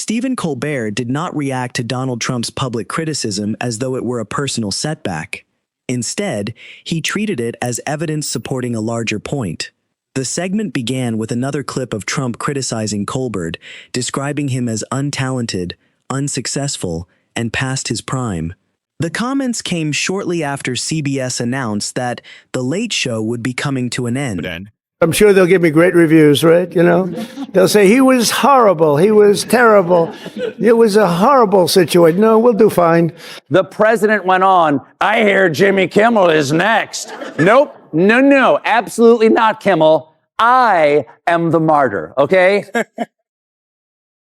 Stephen Colbert did not react to Donald Trump's public criticism as though it were a personal setback. Instead, he treated it as evidence supporting a larger point. The segment began with another clip of Trump criticizing Colbert, describing him as untalented, unsuccessful, and past his prime. The comments came shortly after CBS announced that The Late Show would be coming to an end. I'm sure they'll give me great reviews, right? You know, they'll say he was horrible. He was terrible. It was a horrible situation. No, we'll do fine. The president went on, I hear Jimmy Kimmel is next. Nope. No, absolutely not, Kimmel. I am the martyr, okay?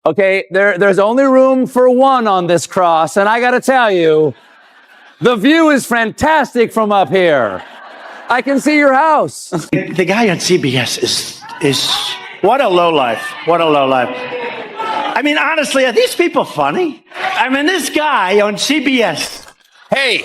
Okay, there's only room for one on this cross, and I gotta tell you, the view is fantastic from up here. I can see your house. The guy on CBS is what a lowlife. What a lowlife. I mean, honestly, are these people funny? I mean, this guy on CBS. Hey,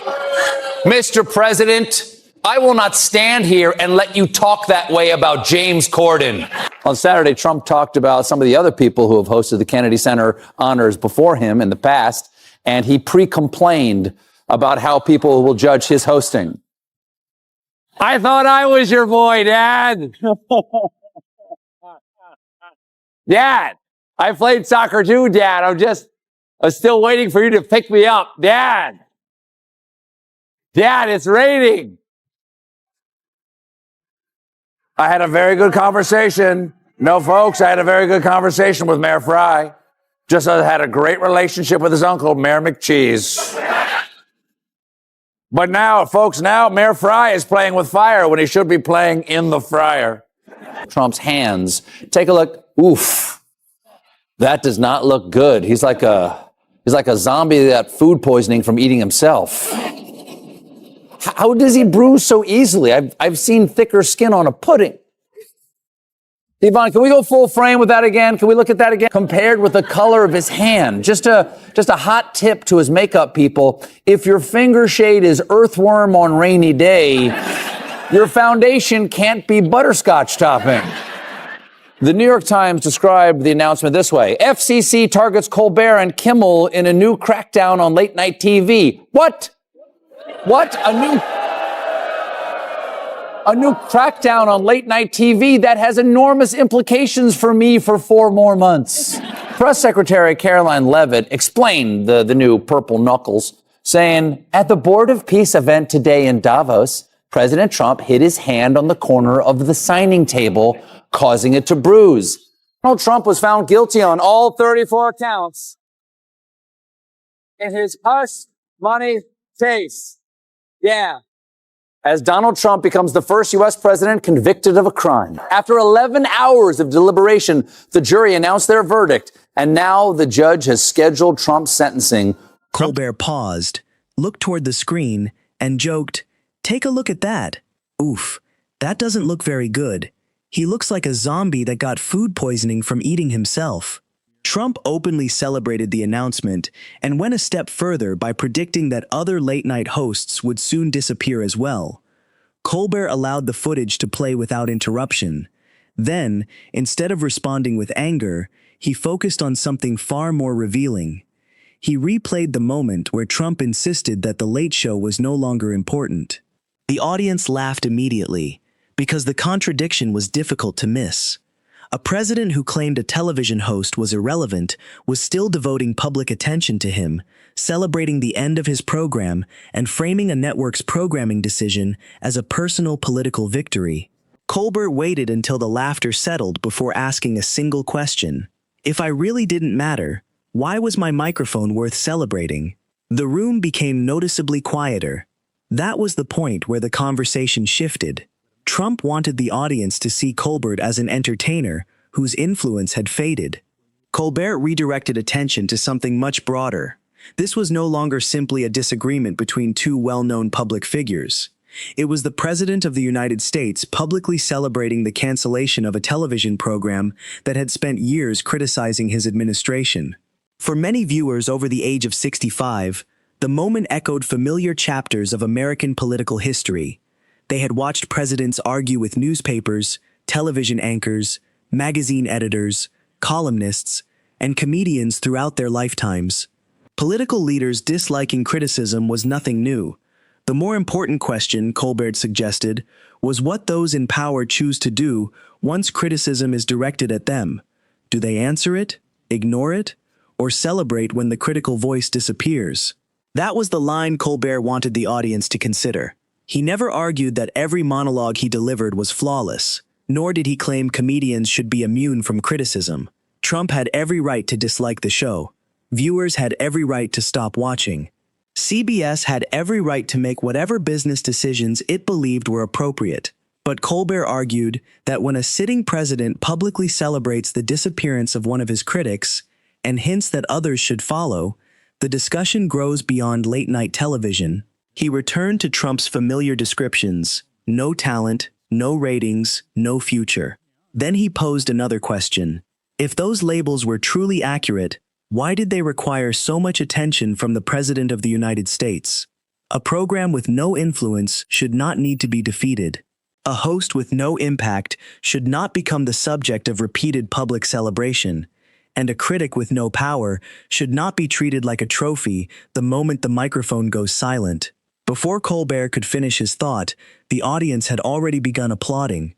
Mr. President, I will not stand here and let you talk that way about James Corden. On Saturday, Trump talked about some of the other people who have hosted the Kennedy Center honors before him in the past, and he pre-complained about how people will judge his hosting. I thought I was your boy, Dad. Dad, I played soccer too, Dad. I'm still waiting for you to pick me up. Dad, it's raining. I had a very good conversation. No, folks, I had a very good conversation with Mayor Fry. Just had a great relationship with his uncle, Mayor McCheese. But now, folks, Mayor Fry is playing with fire when he should be playing in the fryer. Trump's hands. Take a look. Oof. That does not look good. He's like a zombie that got food poisoning from eating himself. How does he bruise so easily? I've seen thicker skin on a pudding. Yvonne, can we go full frame with that again? Can we look at that again? Compared with the color of his hand. Just a hot tip to his makeup people. If your finger shade is earthworm on rainy day, your foundation can't be butterscotch topping. The New York Times described the announcement this way. FCC targets Colbert and Kimmel in a new crackdown on late night TV. What? A new crackdown on late-night TV that has enormous implications for me for 4 more months. Press Secretary Caroline Leavitt explained the new purple knuckles, saying, at the Board of Peace event today in Davos, President Trump hit his hand on the corner of the signing table, causing it to bruise. Donald Trump was found guilty on all 34 counts in his hush money case. Yeah. As Donald Trump becomes the first U.S. president convicted of a crime. After 11 hours of deliberation, the jury announced their verdict, and now the judge has scheduled Trump's sentencing. Colbert paused, looked toward the screen, and joked, "Take a look at that. Oof, that doesn't look very good. He looks like a zombie that got food poisoning from eating himself." Trump openly celebrated the announcement and went a step further by predicting that other late-night hosts would soon disappear as well. Colbert allowed the footage to play without interruption. Then, instead of responding with anger, he focused on something far more revealing. He replayed the moment where Trump insisted that The Late Show was no longer important. The audience laughed immediately, because the contradiction was difficult to miss. A president who claimed a television host was irrelevant was still devoting public attention to him, celebrating the end of his program and framing a network's programming decision as a personal political victory. Colbert waited until the laughter settled before asking a single question. If I really didn't matter, why was my microphone worth celebrating? The room became noticeably quieter. That was the point where the conversation shifted. Trump wanted the audience to see Colbert as an entertainer whose influence had faded. Colbert redirected attention to something much broader. This was no longer simply a disagreement between two well-known public figures. It was the President of the United States publicly celebrating the cancellation of a television program that had spent years criticizing his administration. For many viewers over the age of 65, the moment echoed familiar chapters of American political history. They had watched presidents argue with newspapers, television anchors, magazine editors, columnists, and comedians throughout their lifetimes. Political leaders disliking criticism was nothing new. The more important question, Colbert suggested, was what those in power choose to do once criticism is directed at them. Do they answer it, ignore it, or celebrate when the critical voice disappears? That was the line Colbert wanted the audience to consider. He never argued that every monologue he delivered was flawless, nor did he claim comedians should be immune from criticism. Trump had every right to dislike the show. Viewers had every right to stop watching. CBS had every right to make whatever business decisions it believed were appropriate. But Colbert argued that when a sitting president publicly celebrates the disappearance of one of his critics and hints that others should follow, the discussion grows beyond late-night television. He returned to Trump's familiar descriptions: no talent, no ratings, no future. Then he posed another question. If those labels were truly accurate, why did they require so much attention from the President of the United States? A program with no influence should not need to be defeated. A host with no impact should not become the subject of repeated public celebration. And a critic with no power should not be treated like a trophy the moment the microphone goes silent. Before Colbert could finish his thought, the audience had already begun applauding.